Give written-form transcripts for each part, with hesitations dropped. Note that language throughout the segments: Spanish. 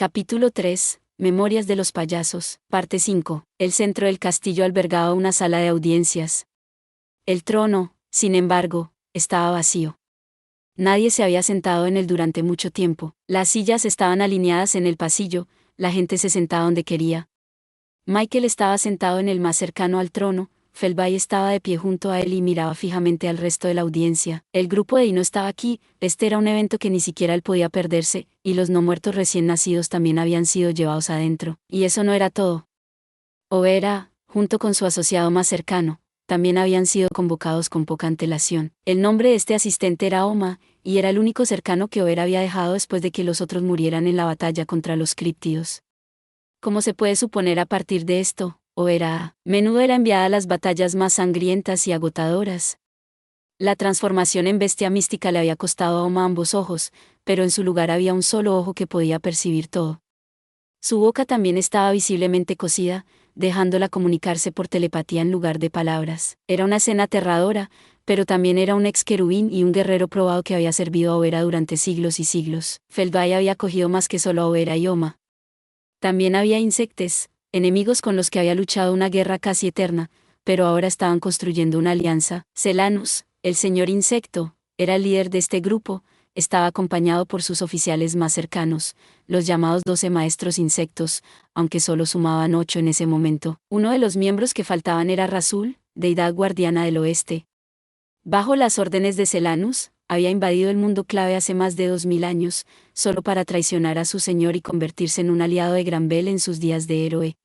Capítulo 3. Memorias de los payasos. Parte 5. El centro del castillo albergaba una sala de audiencias. El trono, sin embargo, estaba vacío. Nadie se había sentado en él durante mucho tiempo. Las sillas estaban alineadas en el pasillo, la gente se sentaba donde quería. Michael estaba sentado en el más cercano al trono, Felby estaba de pie junto a él y miraba fijamente al resto de la audiencia. El grupo de Dino estaba aquí, este era un evento que ni siquiera él podía perderse, y los no muertos recién nacidos también habían sido llevados adentro. Y eso no era todo. Overa, junto con su asociado más cercano, también habían sido convocados con poca antelación. El nombre de este asistente era Oma, y era el único cercano que Overa había dejado después de que los otros murieran en la batalla contra los críptidos. Como se puede suponer a partir de esto, Overa a menudo era enviada a las batallas más sangrientas y agotadoras. La transformación en bestia mística le había costado a Oma ambos ojos, pero en su lugar había un solo ojo que podía percibir todo. Su boca también estaba visiblemente cosida, dejándola comunicarse por telepatía en lugar de palabras. Era una escena aterradora, pero también era un ex querubín y un guerrero probado que había servido a Overa durante siglos y siglos. Felby había cogido más que solo a Overa y Oma. También había insectes, enemigos con los que había luchado una guerra casi eterna, pero ahora estaban construyendo una alianza. Selanus, el señor insecto, era el líder de este grupo, estaba acompañado por sus oficiales más cercanos, los llamados 12 maestros insectos, aunque solo sumaban 8 en ese momento. Uno de los miembros que faltaban era Rasul, deidad guardiana del oeste. Bajo las órdenes de Selanus, había invadido el mundo clave hace más de 2000 años, solo para traicionar a su señor y convertirse en un aliado de Granbel en sus días de héroe.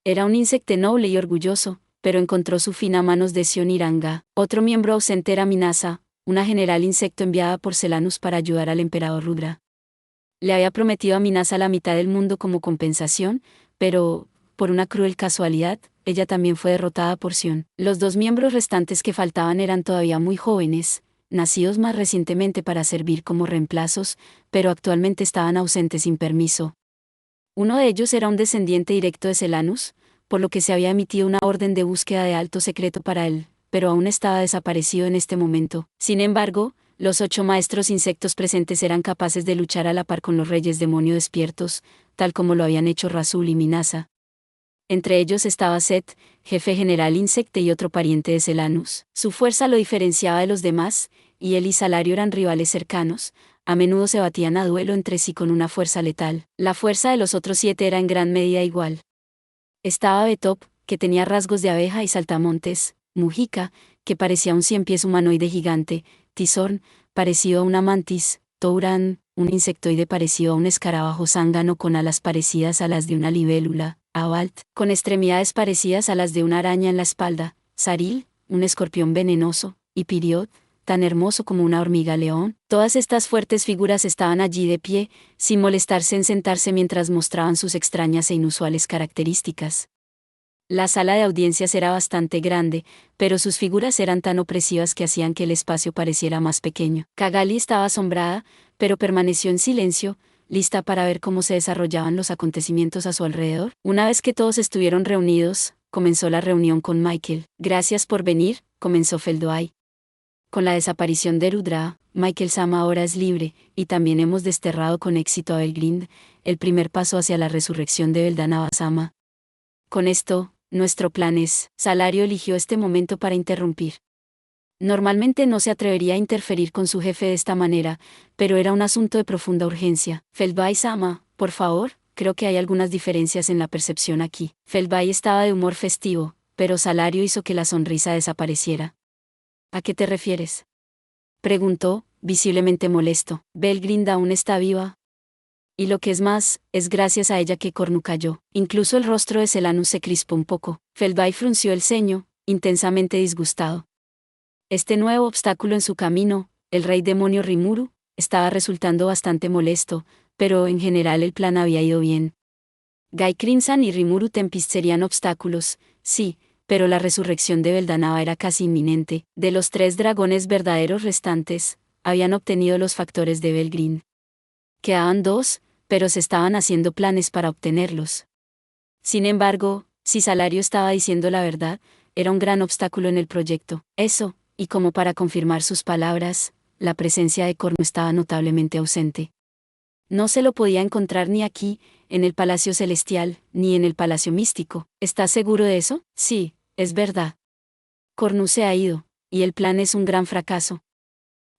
Era un insecto noble y orgulloso, pero encontró su fin a manos de Sion Iranga. Otro miembro ausente era Minasa, una general insecto enviada por Selanus para ayudar al emperador Rudra. Le había prometido a Minasa la mitad del mundo como compensación, pero, por una cruel casualidad, ella también fue derrotada por Sion. Los 2 miembros restantes que faltaban eran todavía muy jóvenes, nacidos más recientemente para servir como reemplazos, pero actualmente estaban ausentes sin permiso. Uno de ellos era un descendiente directo de Selanus, por lo que se había emitido una orden de búsqueda de alto secreto para él, pero aún estaba desaparecido en este momento. Sin embargo, los 8 maestros insectos presentes eran capaces de luchar a la par con los reyes demonio despiertos, tal como lo habían hecho Rasul y Minasa. Entre ellos estaba Set, jefe general insecte y otro pariente de Selanus. Su fuerza lo diferenciaba de los demás, y él y Salario eran rivales cercanos, a menudo se batían a duelo entre sí con una fuerza letal. La fuerza de los otros 7 era en gran medida igual. Estaba Betop, que tenía rasgos de abeja y saltamontes, Mujica, que parecía un 100 pies humanoide gigante, Tizorn, parecido a una mantis, Touran, un insectoide parecido a un escarabajo zángano con alas parecidas a las de una libélula, Abalt, con extremidades parecidas a las de una araña en la espalda, Saril, un escorpión venenoso, y Piriot, tan hermoso como una hormiga león. Todas estas fuertes figuras estaban allí de pie, sin molestarse en sentarse mientras mostraban sus extrañas e inusuales características. La sala de audiencias era bastante grande, pero sus figuras eran tan opresivas que hacían que el espacio pareciera más pequeño. Cagali estaba asombrada, pero permaneció en silencio, lista para ver cómo se desarrollaban los acontecimientos a su alrededor. Una vez que todos estuvieron reunidos, comenzó la reunión con Michael. Gracias por venir, comenzó Felby. Con la desaparición de Rudra, Michael Sama ahora es libre, y también hemos desterrado con éxito a Belgrind, el primer paso hacia la resurrección de Beldanava Sama. Con esto, nuestro plan es. Salario eligió este momento para interrumpir. Normalmente no se atrevería a interferir con su jefe de esta manera, pero era un asunto de profunda urgencia. Felby Sama, por favor, creo que hay algunas diferencias en la percepción aquí. Felby estaba de humor festivo, pero Salario hizo que la sonrisa desapareciera. ¿A qué te refieres?, preguntó, visiblemente molesto. Belgrind aún está viva. Y lo que es más, es gracias a ella que Cornu cayó. Incluso el rostro de Selanus se crispó un poco. Felby frunció el ceño, intensamente disgustado. Este nuevo obstáculo en su camino, el rey demonio Rimuru, estaba resultando bastante molesto, pero en general el plan había ido bien. Gai Crimson y Rimuru Tempest serían obstáculos, sí, pero la resurrección de Beldanava era casi inminente. De los 3 dragones verdaderos restantes, habían obtenido los factores de Belgrind. Quedaban 2, pero se estaban haciendo planes para obtenerlos. Sin embargo, si Salario estaba diciendo la verdad, era un gran obstáculo en el proyecto. Eso, y como para confirmar sus palabras, la presencia de Cornu estaba notablemente ausente. No se lo podía encontrar ni aquí, en el Palacio Celestial, ni en el Palacio Místico. ¿Estás seguro de eso? Sí, es verdad. Cornu se ha ido, y el plan es un gran fracaso.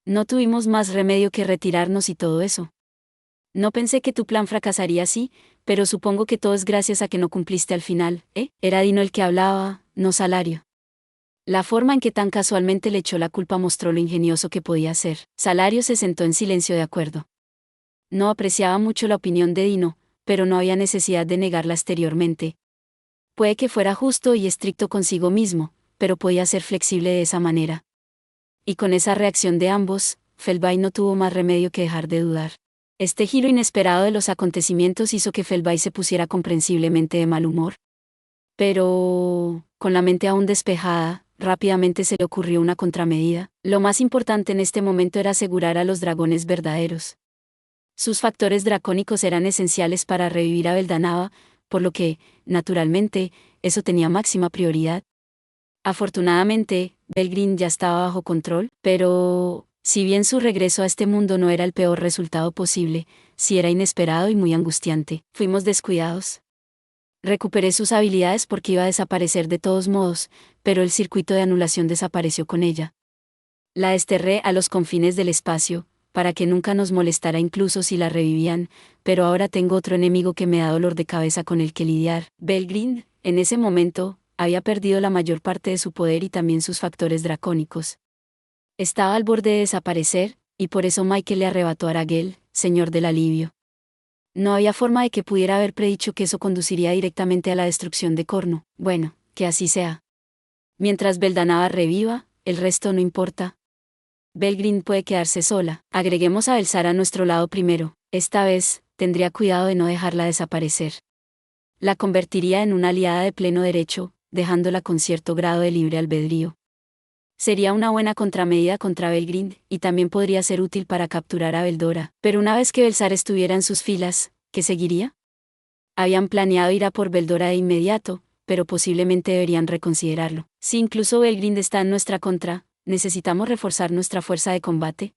No tuvimos más remedio que retirarnos y todo eso. No pensé que tu plan fracasaría así, pero supongo que todo es gracias a que no cumpliste al final, ¿eh? Era Dino el que hablaba, no Salario. La forma en que tan casualmente le echó la culpa mostró lo ingenioso que podía ser. Salario se sentó en silencio de acuerdo. No apreciaba mucho la opinión de Dino, pero no había necesidad de negarla exteriormente. Puede que fuera justo y estricto consigo mismo, pero podía ser flexible de esa manera. Y con esa reacción de ambos, Felby no tuvo más remedio que dejar de dudar. Este giro inesperado de los acontecimientos hizo que Felby se pusiera comprensiblemente de mal humor. Pero, con la mente aún despejada, rápidamente se le ocurrió una contramedida. Lo más importante en este momento era asegurar a los dragones verdaderos. Sus factores dracónicos eran esenciales para revivir a Beldanava, por lo que, naturalmente, eso tenía máxima prioridad. Afortunadamente, Belgreen ya estaba bajo control, pero, si bien su regreso a este mundo no era el peor resultado posible, sí era inesperado y muy angustiante. Fuimos descuidados. Recuperé sus habilidades porque iba a desaparecer de todos modos, pero el circuito de anulación desapareció con ella. La desterré a los confines del espacio, para que nunca nos molestara incluso si la revivían, pero ahora tengo otro enemigo que me da dolor de cabeza con el que lidiar. Belgreen, en ese momento, había perdido la mayor parte de su poder y también sus factores dracónicos. Estaba al borde de desaparecer, y por eso Michael le arrebató a Aragel, señor del alivio. No había forma de que pudiera haber predicho que eso conduciría directamente a la destrucción de Cornu. Bueno, que así sea. Mientras Beldanava reviva, el resto no importa. Belgreen puede quedarse sola. Agreguemos a Belsar a nuestro lado primero. Esta vez, tendría cuidado de no dejarla desaparecer. La convertiría en una aliada de pleno derecho, dejándola con cierto grado de libre albedrío. Sería una buena contramedida contra Belgreen, y también podría ser útil para capturar a Beldora. Pero una vez que Belsar estuviera en sus filas, ¿qué seguiría? Habían planeado ir a por Beldora de inmediato, pero posiblemente deberían reconsiderarlo. Si incluso Belgreen está en nuestra contra, ¿necesitamos reforzar nuestra fuerza de combate?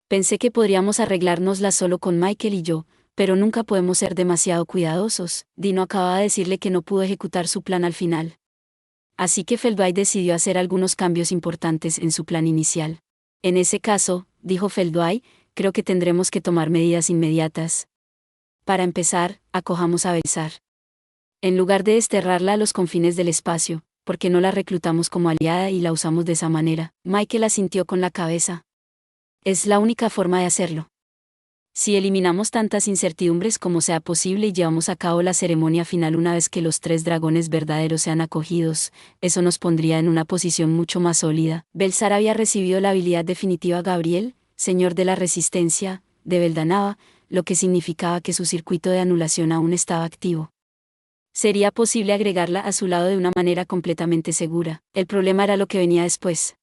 Pensé que podríamos arreglárnosla solo con Michael y yo, pero nunca podemos ser demasiado cuidadosos. Dino acababa de decirle que no pudo ejecutar su plan al final. Así que Felby decidió hacer algunos cambios importantes en su plan inicial. En ese caso, dijo Felby, creo que tendremos que tomar medidas inmediatas. Para empezar, acojamos a Belsar. En lugar de desterrarla a los confines del espacio, ¿por qué no la reclutamos como aliada y la usamos de esa manera? Michael asintió con la cabeza. Es la única forma de hacerlo. Si eliminamos tantas incertidumbres como sea posible y llevamos a cabo la ceremonia final una vez que los 3 dragones verdaderos sean acogidos, eso nos pondría en una posición mucho más sólida. Belsar había recibido la habilidad definitiva Gabriel, señor de la resistencia, de Beldanava, lo que significaba que su circuito de anulación aún estaba activo. Sería posible agregarla a su lado de una manera completamente segura. El problema era lo que venía después.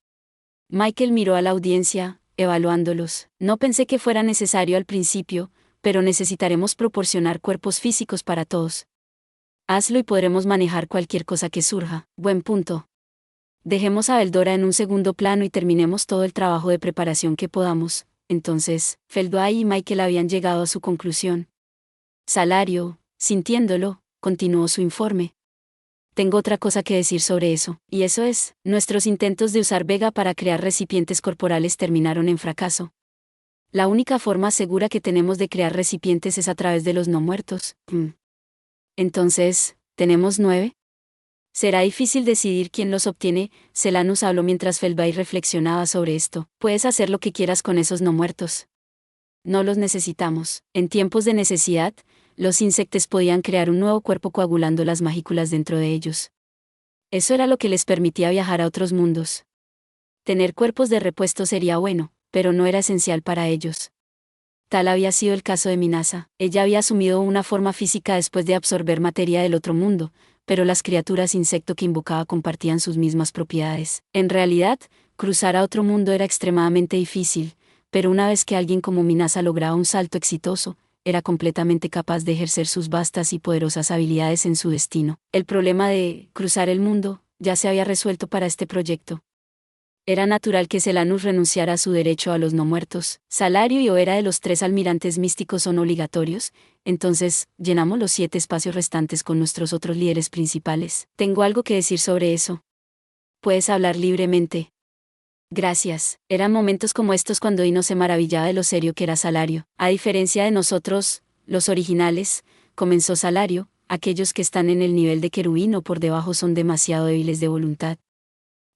Michael miró a la audiencia, evaluándolos. No pensé que fuera necesario al principio, pero necesitaremos proporcionar cuerpos físicos para todos. Hazlo y podremos manejar cualquier cosa que surja. Buen punto. Dejemos a Beldora en un segundo plano y terminemos todo el trabajo de preparación que podamos. Entonces, Felby y Michael habían llegado a su conclusión. Salario, sintiéndolo, continuó su informe. Tengo otra cosa que decir sobre eso, y eso es, nuestros intentos de usar Vega para crear recipientes corporales terminaron en fracaso. La única forma segura que tenemos de crear recipientes es a través de los no muertos. Entonces, ¿tenemos 9? Será difícil decidir quién los obtiene, Selanus habló mientras Felby reflexionaba sobre esto. Puedes hacer lo que quieras con esos no muertos. No los necesitamos. En tiempos de necesidad, los insectos podían crear un nuevo cuerpo coagulando las magículas dentro de ellos. Eso era lo que les permitía viajar a otros mundos. Tener cuerpos de repuesto sería bueno, pero no era esencial para ellos. Tal había sido el caso de Minasa. Ella había asumido una forma física después de absorber materia del otro mundo, pero las criaturas insecto que invocaba compartían sus mismas propiedades. En realidad, cruzar a otro mundo era extremadamente difícil, pero una vez que alguien como Minasa lograba un salto exitoso, era completamente capaz de ejercer sus vastas y poderosas habilidades en su destino. El problema de cruzar el mundo ya se había resuelto para este proyecto. Era natural que Selanus renunciara a su derecho a los no muertos. Salario y Hoera de los 3 almirantes místicos son obligatorios, entonces, llenamos los 7 espacios restantes con nuestros otros líderes principales. Tengo algo que decir sobre eso. Puedes hablar libremente. Gracias. Eran momentos como estos cuando Ino se maravillaba de lo serio que era Salario. A diferencia de nosotros, los originales, comenzó Salario, aquellos que están en el nivel de querubín o por debajo son demasiado débiles de voluntad.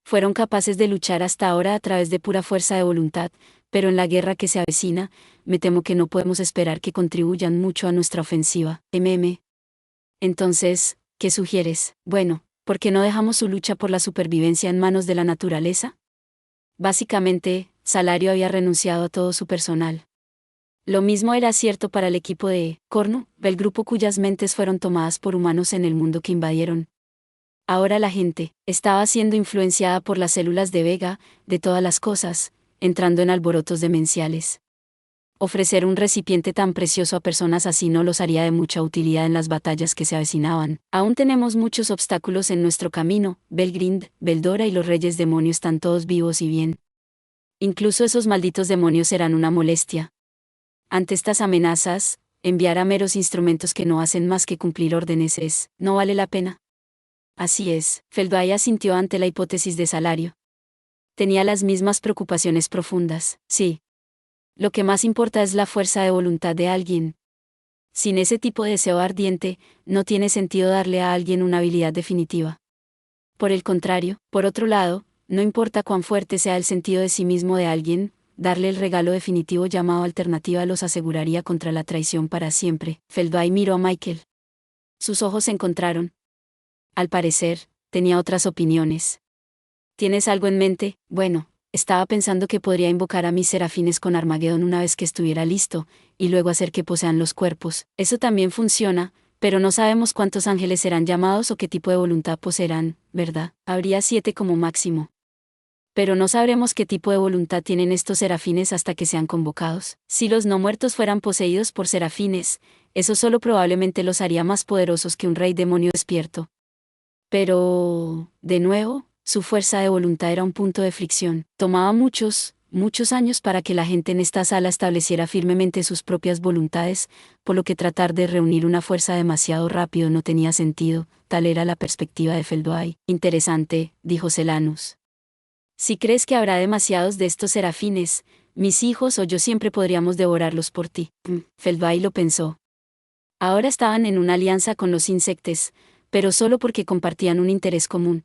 Fueron capaces de luchar hasta ahora a través de pura fuerza de voluntad, pero en la guerra que se avecina, me temo que no podemos esperar que contribuyan mucho a nuestra ofensiva. Entonces, ¿qué sugieres? Bueno, ¿por qué no dejamos su lucha por la supervivencia en manos de la naturaleza? Básicamente, Salario había renunciado a todo su personal. Lo mismo era cierto para el equipo de Cornu, el grupo cuyas mentes fueron tomadas por humanos en el mundo que invadieron. Ahora la gente estaba siendo influenciada por las células de Vega, de todas las cosas, entrando en alborotos demenciales. Ofrecer un recipiente tan precioso a personas así no los haría de mucha utilidad en las batallas que se avecinaban. Aún tenemos muchos obstáculos en nuestro camino. Belgrind, Beldora y los reyes demonios están todos vivos y bien. Incluso esos malditos demonios serán una molestia. Ante estas amenazas, enviar a meros instrumentos que no hacen más que cumplir órdenes no vale la pena. Así es, Feldway asintió ante la hipótesis de Salario. Tenía las mismas preocupaciones profundas, sí. Lo que más importa es la fuerza de voluntad de alguien. Sin ese tipo de deseo ardiente, no tiene sentido darle a alguien una habilidad definitiva. Por el contrario, por otro lado, no importa cuán fuerte sea el sentido de sí mismo de alguien, darle el regalo definitivo llamado alternativa los aseguraría contra la traición para siempre. Feldway miró a Michael. Sus ojos se encontraron. Al parecer, tenía otras opiniones. ¿Tienes algo en mente? Bueno, estaba pensando que podría invocar a mis serafines con Armagedón una vez que estuviera listo, y luego hacer que posean los cuerpos. Eso también funciona, pero no sabemos cuántos ángeles serán llamados o qué tipo de voluntad poseerán, ¿verdad? Habría 7 como máximo. Pero no sabremos qué tipo de voluntad tienen estos serafines hasta que sean convocados. Si los no muertos fueran poseídos por serafines, eso solo probablemente los haría más poderosos que un rey demonio despierto. Pero, de nuevo, su fuerza de voluntad era un punto de fricción. Tomaba muchos años para que la gente en esta sala estableciera firmemente sus propias voluntades, por lo que tratar de reunir una fuerza demasiado rápido no tenía sentido. Tal era la perspectiva de Feldway. Interesante, dijo Selanus. Si crees que habrá demasiados de estos serafines, mis hijos o yo siempre podríamos devorarlos por ti. Feldway lo pensó. Ahora estaban en una alianza con los insectes, pero solo porque compartían un interés común.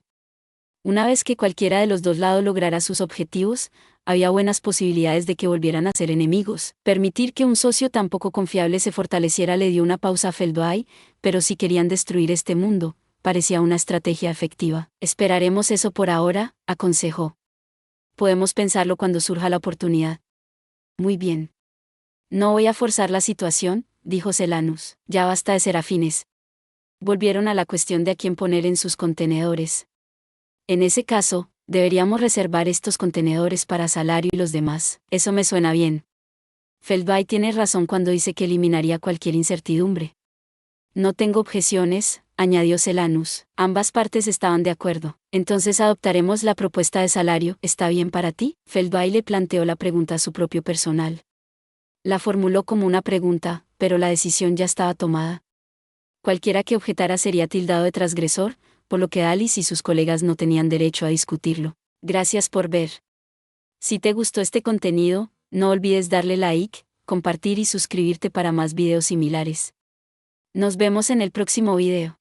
Una vez que cualquiera de los dos lados lograra sus objetivos, había buenas posibilidades de que volvieran a ser enemigos. Permitir que un socio tan poco confiable se fortaleciera le dio una pausa a Feldway, pero si querían destruir este mundo, parecía una estrategia efectiva. Esperaremos eso por ahora, aconsejó. Podemos pensarlo cuando surja la oportunidad. Muy bien. No voy a forzar la situación, dijo Selanus. Ya basta de serafines. Volvieron a la cuestión de a quién poner en sus contenedores. En ese caso, deberíamos reservar estos contenedores para Salario y los demás. Eso me suena bien. Feldway tiene razón cuando dice que eliminaría cualquier incertidumbre. No tengo objeciones, añadió Selanus. Ambas partes estaban de acuerdo. Entonces adoptaremos la propuesta de Salario. ¿Está bien para ti? Feldway le planteó la pregunta a su propio personal. La formuló como una pregunta, pero la decisión ya estaba tomada. Cualquiera que objetara sería tildado de transgresor, por lo que Alice y sus colegas no tenían derecho a discutirlo. Gracias por ver. Si te gustó este contenido, no olvides darle like, compartir y suscribirte para más videos similares. Nos vemos en el próximo video.